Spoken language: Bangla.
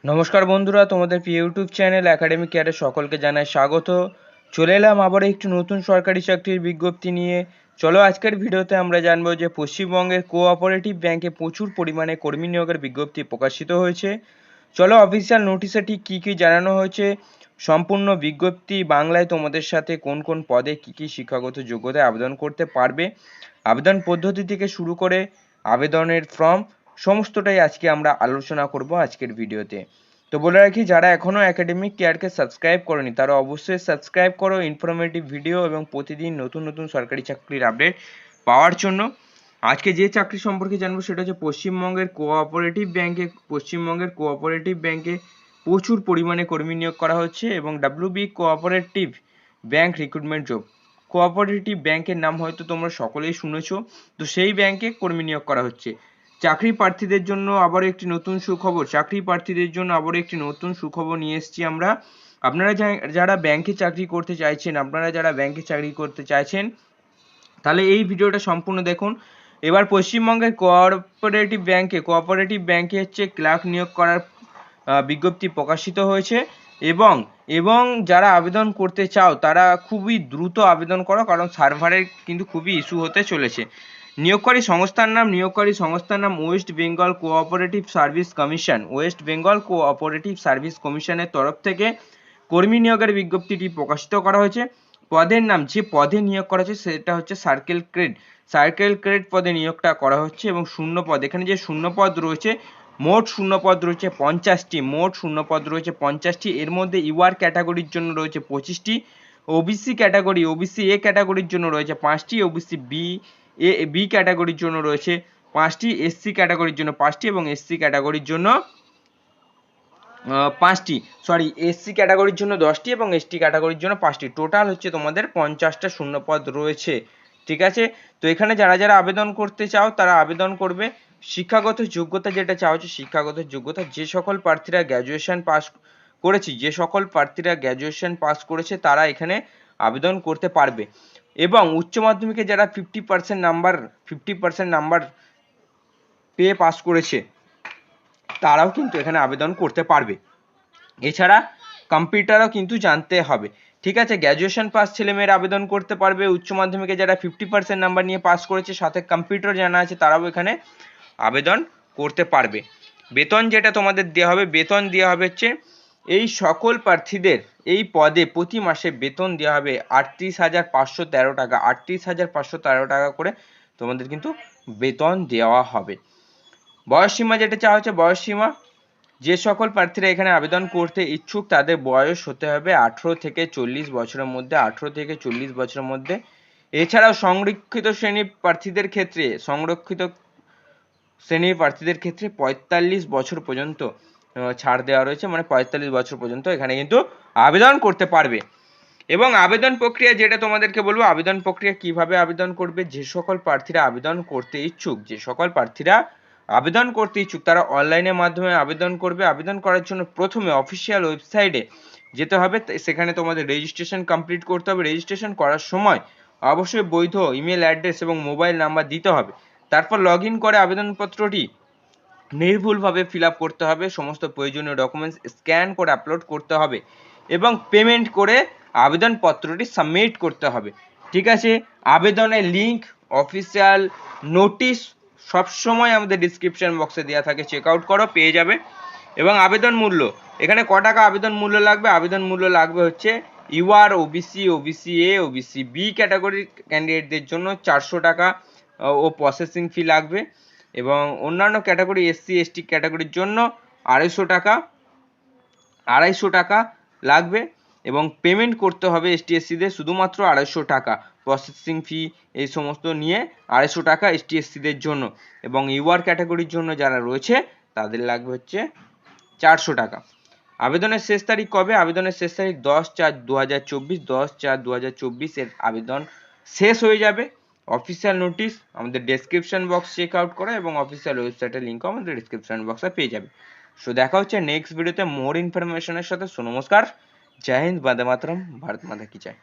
নমস্কার বন্ধুরা, তোমাদের প্রিয় ইউটিউব চ্যানেল একাডেমিক কেয়ারে সকলকে জানাই স্বাগত। চলে এলাম আবার একটি নতুন সরকারি চাকরির বিজ্ঞপ্তি নিয়ে। চলো আজকের ভিডিওতে আমরা জানবো যে পশ্চিমবঙ্গের কোঅপারেটিভ ব্যাংকে প্রচুর পরিমাণে কর্মী নিয়োগের বিজ্ঞপ্তি প্রকাশিত হয়েছে। চলো অফিসিয়াল নোটিশে ঠিক কী কী জানানো হয়েছে, সম্পূর্ণ বিজ্ঞপ্তি বাংলায়, তোমাদের সাথে কোন কোন পদে কী কী শিক্ষাগত যোগ্যতায় আবেদন করতে পারবে, আবেদন পদ্ধতি থেকে শুরু করে আবেদনের ফর্ম, সমস্তটাই আজকে আমরা আলোচনা করব আজকের ভিডিওতে। তো বলে রাখি, যারা এখনও একাডেমিক কেয়ারকে সাবস্ক্রাইব করেনি তারা অবশ্যই সাবস্ক্রাইব করো ইনফরমেটিভ ভিডিও এবং প্রতিদিন নতুন নতুন সরকারি চাকরির আপডেট পাওয়ার জন্য। আজকে যে চাকরি সম্পর্কে জানবো সেটা হচ্ছে পশ্চিমবঙ্গের কোঅপারেটিভ ব্যাংকে প্রচুর পরিমাণে কর্মী নিয়োগ করা হচ্ছে এবং WB cooperative bank recruitment job. Cooperative ব্যাংকের নাম হয়তো তোমরা সকলেই শুনেছো, তো সেই ব্যাংকে কর্মী নিয়োগ করা হচ্ছে। চাকরি প্রার্থীদের জন্য আবার একটি নতুন সুখবর নিয়ে এসেছি আমরা। আপনারা যারা ব্যাংকে চাকরি করতে চাইছেন তাহলে এই ভিডিওটা সম্পূর্ণ দেখুন। এবার পশ্চিমবঙ্গের কোঅপারেটিভ ব্যাংকে হচ্ছে ক্লার্ক নিয়োগ করার বিজ্ঞপ্তি প্রকাশিত হয়েছে এবং যারা আবেদন করতে চাও তারা খুবই দ্রুত আবেদন করো, কারণ সার্ভারের কিন্তু খুবই ইস্যু হতে চলেছে। নিয়োগকারী সংস্থার নাম ওয়েস্ট বেঙ্গল কোঅপারেটিভ সার্ভিস কমিশনের তরফ থেকে কর্মী নিয়োগের বিজ্ঞপ্তিটি প্রকাশিত করা হয়েছে। পদের নাম, যে পদে নিয়োগ করা হচ্ছে সেটা হচ্ছে সার্কেল ক্রেড পদে নিয়োগটা করা হচ্ছে এবং শূন্য পদ, এখানে যে শূন্য পদ রয়েছে, মোট শূন্য পদ রয়েছে 50টি। এর মধ্যে ইউআর ক্যাটাগরির জন্য রয়েছে 25টি, ওবিসি এ ক্যাটাগরির জন্য রয়েছে 5টি, ওবিসি বি ক্যাটাগরির জন্য রয়েছে 5টি, এসসি ক্যাটাগরির জন্য 5টি এবং এসসি ক্যাটাগরির জন্য 10টি এবং এসটি ক্যাটাগরির জন্য 5টি। টোটাল হচ্ছে তোমাদের 50টা শূন্যপদ রয়েছে। ঠিক আছে, তো এখানে যারা যারা আবেদন করতে চাও তারা আবেদন করবে। শিক্ষাগত যোগ্যতা যেটা চাও হচ্ছে শিক্ষাগত যোগ্যতা, যে সকল প্রার্থীরা গ্র্যাজুয়েশন পাস করেছে তারা এখানে আবেদন করতে পারবে এবং উচ্চ মাধ্যমিকে যারা 50% নাম্বার পেয়ে পাস করেছে তারাও কিন্তু এখানে আবেদন করতে পারবে। এছাড়া কম্পিউটারও কিন্তু জানতে হবে। ঠিক আছে, গ্র্যাজুয়েশন পাস ছেলেমেয়েরা আবেদন করতে পারবে। উচ্চ মাধ্যমিকে যারা 50% নাম্বার নিয়ে পাস করেছে সাথে কম্পিউটার জানা আছে তারাও এখানে আবেদন করতে পারবে। বেতন যেটা তোমাদের দেওয়া হবে হচ্ছে এই সকল প্রার্থীদের এই পদে প্রতি মাসে বেতন দেওয়া হবে 38,513 টাকা করে তোমাদের কিন্তু বেতন দেওয়া হবে। বয়সসীমা যেটা চাওয়া হচ্ছে যে সকল প্রার্থীরা এখানে আবেদন করতে ইচ্ছুক তাদের বয়স হতে হবে 18 থেকে 40 বছরের মধ্যে। এছাড়াও সংরক্ষিত শ্রেণীর প্রার্থীদের ক্ষেত্রে 45 বছর পর্যন্ত ছাড় দেওয়া রয়েছে, মানে 45 বছর পর্যন্ত এখানে কিন্তু আবেদন করতে পারবে। এবং আবেদন প্রক্রিয়া যেটা তোমাদেরকে বলবো, আবেদন প্রক্রিয়া কিভাবে আবেদন করবে। যে সকল প্রার্থীরা আবেদন করতে ইচ্ছুক তারা অনলাইনের মাধ্যমে আবেদন করবে। আবেদন করার জন্য প্রথমে অফিসিয়াল ওয়েবসাইটে যেতে হবে, সেখানে তোমাদের রেজিস্ট্রেশন কমপ্লিট করতে হবে। রেজিস্ট্রেশন করার সময় অবশ্যই বৈধ ইমেল অ্যাড্রেস এবং মোবাইল নাম্বার দিতে হবে। তারপর লগ ইন করে আবেদনপত্রটি নির্ভুলভাবে ফিল আপ করতে হবে। সমস্ত প্রয়োজনীয় ডকুমেন্টস স্ক্যান করে আপলোড করতে হবে এবং পেমেন্ট করে আবেদনপত্রটি সাবমিট করতে হবে। ঠিক আছে, আবেদনের লিঙ্ক, অফিসিয়াল নোটিশ সবসময় আমাদের ডিসক্রিপশন বক্সে দেওয়া থাকে, চেক আউট করো, পেয়ে যাবে। এবং আবেদন মূল্য, এখানে ক টাকা আবেদন মূল্য লাগবে? আবেদন মূল্য লাগবে হচ্ছে UR, OBC A, OBC B ক্যাটাগরির ক্যান্ডিডেটদের জন্য 400 টাকা ও প্রসেসিং ফি লাগবে এবং অন্যান্য ক্যাটাগরি এসসি এসটি ক্যাটাগরির জন্য 250 টাকা লাগবে এবং পেমেন্ট করতে হবে এসটি এসসিদের শুধুমাত্র 250 টাকা। প্রসেসিং ফি এই সমস্ত নিয়ে 250 টাকা এসটি এসসিদের জন্য এবং ইউআর ক্যাটাগরির জন্য যারা রয়েছে তাদের লাগবে হচ্ছে 400 টাকা। আবেদনের শেষ তারিখ কবে? আবেদনের শেষ তারিখ 10/4/2024 এর আবেদন শেষ হয়ে যাবে। অফিসিয়াল নোটিশ আমাদের ডেসক্রিপশন বক্স চেক আউট করা এবং অফিসিয়াল ওয়েবসাইটের লিঙ্কও আমাদের ডেসক্রিপশন বক্সে পেয়ে যাবে। সো দেখা হচ্ছে নেক্সট ভিডিওতে মোর ইনফরমেশনের সাথে। নমস্কার, জয় হিন্দ, বন্দে মাতরম, ভারত মাতা কি জয়।